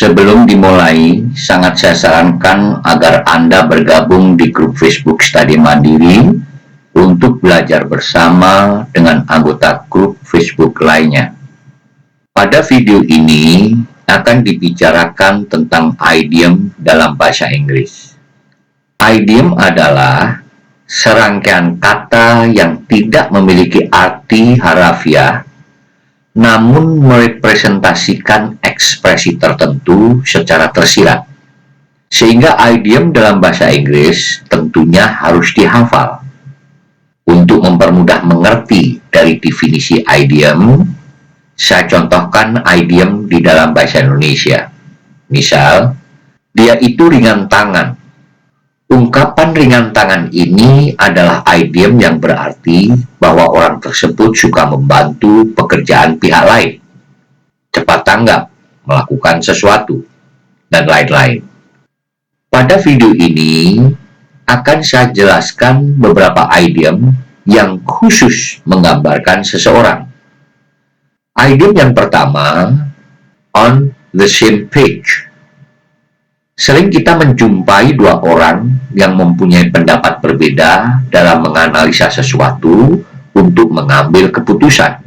Sebelum dimulai, sangat saya sarankan agar Anda bergabung di grup Facebook Study Mandiri untuk belajar bersama dengan anggota grup Facebook lainnya. Pada video ini akan dibicarakan tentang idiom dalam bahasa Inggris. Idiom adalah serangkaian kata yang tidak memiliki arti harafiah, namun merepresentasikan ekspresi tertentu secara tersirat. Sehingga idiom dalam bahasa Inggris tentunya harus dihafal. Untuk mempermudah mengerti dari definisi idiom, saya contohkan idiom di dalam bahasa Indonesia. Misal, dia itu ringan tangan. Ungkapan ringan tangan ini adalah idiom yang berarti bahwa orang tersebut suka membantu pekerjaan pihak lain, cepat tanggap, melakukan sesuatu, dan lain-lain. Pada video ini akan saya jelaskan beberapa idiom yang khusus menggambarkan seseorang. Idiom yang pertama, on the same page. Sering kita menjumpai dua orang yang mempunyai pendapat berbeda dalam menganalisa sesuatu untuk mengambil keputusan.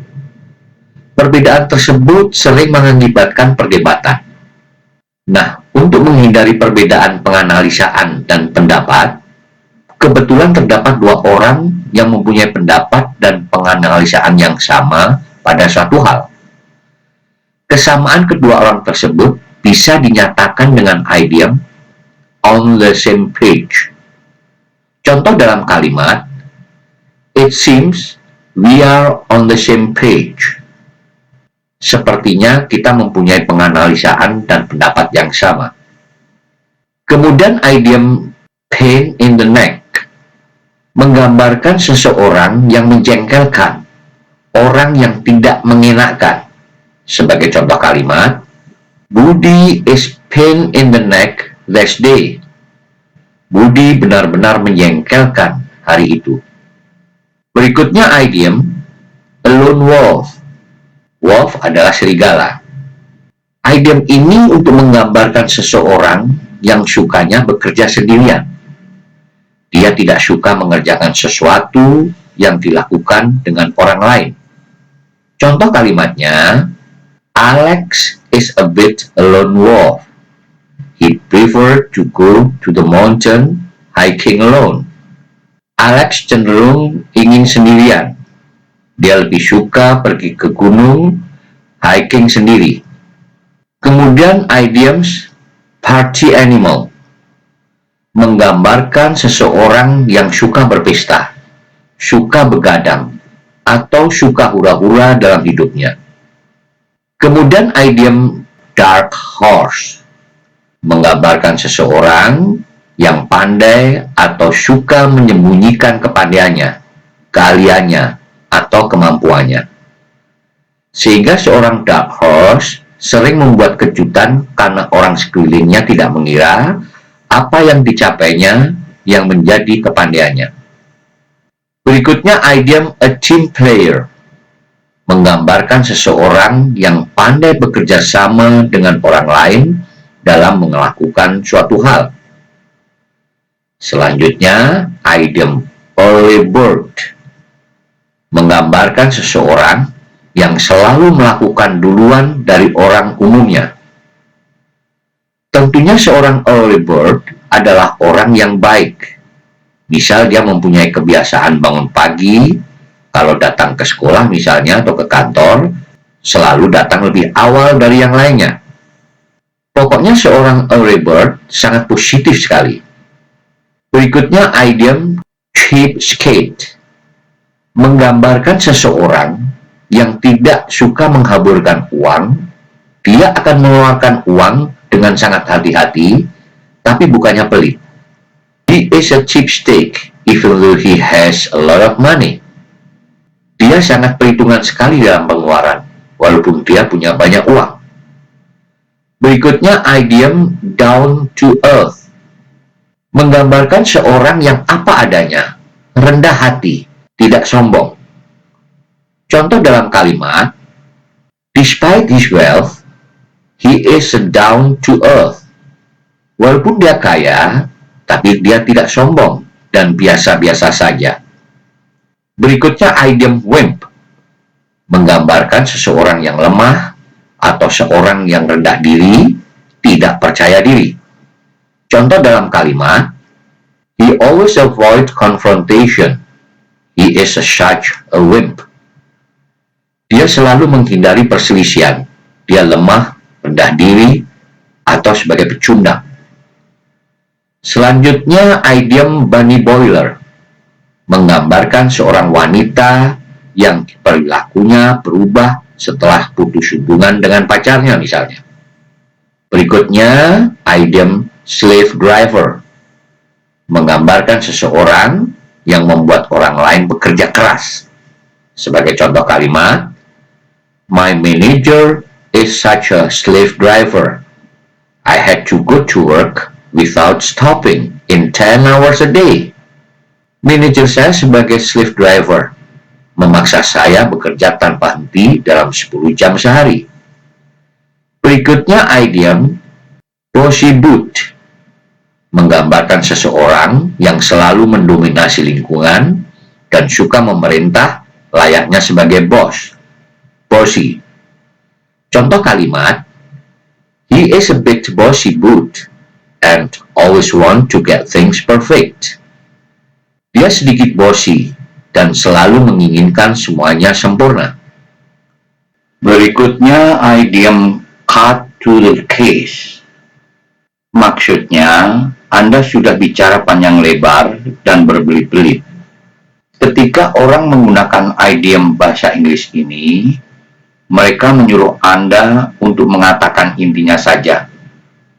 Perbedaan tersebut sering mengakibatkan perdebatan. Nah, untuk menghindari perbedaan penganalisaan dan pendapat, kebetulan terdapat dua orang yang mempunyai pendapat dan penganalisaan yang sama pada suatu hal. Kesamaan kedua orang tersebut bisa dinyatakan dengan idiom on the same page. Contoh dalam kalimat, it seems we are on the same page. Sepertinya kita mempunyai penganalisaan dan pendapat yang sama. Kemudian idiom pain in the neck menggambarkan seseorang yang menjengkelkan, orang yang tidak mengenakan. Sebagai contoh kalimat, Budi is pain in the neck this day. Budi benar-benar menjengkelkan hari itu. Berikutnya idiom a lone wolf. Wolf adalah serigala. Idiom ini untuk menggambarkan seseorang yang sukanya bekerja sendirian. Dia tidak suka mengerjakan sesuatu yang dilakukan dengan orang lain. Contoh kalimatnya, Alex is a bit a lone wolf. He preferred to go to the mountain hiking alone. Alex cenderung ingin sendirian. Dia lebih suka pergi ke gunung hiking sendiri. Kemudian idioms party animal menggambarkan seseorang yang suka berpesta, suka begadang, atau suka hura-hura dalam hidupnya. Kemudian idiom dark horse menggambarkan seseorang yang pandai atau suka menyembunyikan kepandaiannya, keahliannya, atau kemampuannya. Sehingga seorang dark horse sering membuat kejutan karena orang sekelilingnya tidak mengira apa yang dicapainya yang menjadi kepandaiannya. Berikutnya idiom a team player menggambarkan seseorang yang pandai bekerja sama dengan orang lain dalam melakukan suatu hal. Selanjutnya, idiom early bird menggambarkan seseorang yang selalu melakukan duluan dari orang umumnya. Tentunya seorang early bird adalah orang yang baik. Misal dia mempunyai kebiasaan bangun pagi, kalau datang ke sekolah misalnya atau ke kantor, selalu datang lebih awal dari yang lainnya. Pokoknya seorang early bird sangat positif sekali. Berikutnya idiom cheapskate menggambarkan seseorang yang tidak suka menghaburkan uang. Dia akan mengeluarkan uang dengan sangat hati-hati, tapi bukannya pelit. He is a cheapskate even though he has a lot of money. Dia sangat perhitungan sekali dalam pengeluaran, walaupun dia punya banyak uang. Berikutnya idiom down to earth menggambarkan seorang yang apa adanya, rendah hati, tidak sombong. Contoh dalam kalimat, despite his wealth, He is down to earth. Walaupun dia kaya, tapi dia tidak sombong dan biasa-biasa saja. Berikutnya idiom wimp, menggambarkan seseorang yang lemah atau seorang yang rendah diri, tidak percaya diri. Contoh dalam kalimat, he always avoid confrontation. He is such a wimp. Dia selalu menghindari perselisihan. Dia lemah, rendah diri, atau sebagai pecundang. Selanjutnya, idiom bunny boiler, menggambarkan seorang wanita yang perilakunya berubah setelah putus hubungan dengan pacarnya misalnya. Berikutnya, idiom slave driver, menggambarkan seseorang yang membuat orang lain bekerja keras. Sebagai contoh kalimat, my manager is such a slave driver. I had to go to work without stopping in 10 hours a day. Manajer saya sebagai slave driver, memaksa saya bekerja tanpa henti dalam 10 jam sehari. Berikutnya idiom bossy boot, menggambarkan seseorang yang selalu mendominasi lingkungan dan suka memerintah layaknya sebagai bos. Bossy. Contoh kalimat, he is a bit bossy boot and always want to get things perfect. Dia sedikit bossy dan selalu menginginkan semuanya sempurna. Berikutnya idiom cut to the case. Maksudnya, Anda sudah bicara panjang lebar dan berbelit-belit. Ketika orang menggunakan idiom bahasa Inggris ini, mereka menyuruh Anda untuk mengatakan intinya saja,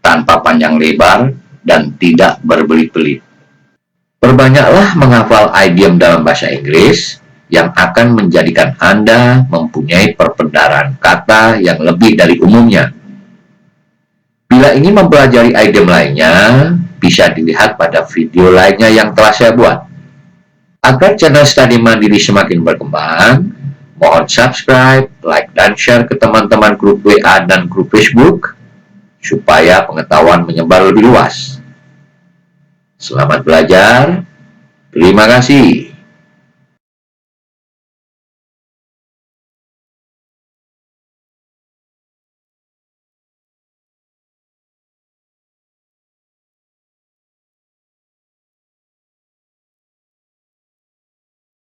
tanpa panjang lebar dan tidak berbelit-belit. Perbanyaklah menghafal idiom dalam bahasa Inggris yang akan menjadikan Anda mempunyai perbendaharaan kata yang lebih dari umumnya. Bila ingin mempelajari idiom lainnya, bisa dilihat pada video lainnya yang telah saya buat. Agar channel Study Mandiri semakin berkembang, mohon subscribe, like, dan share ke teman-teman grup WA dan grup Facebook, supaya pengetahuan menyebar lebih luas. Selamat belajar, terima kasih.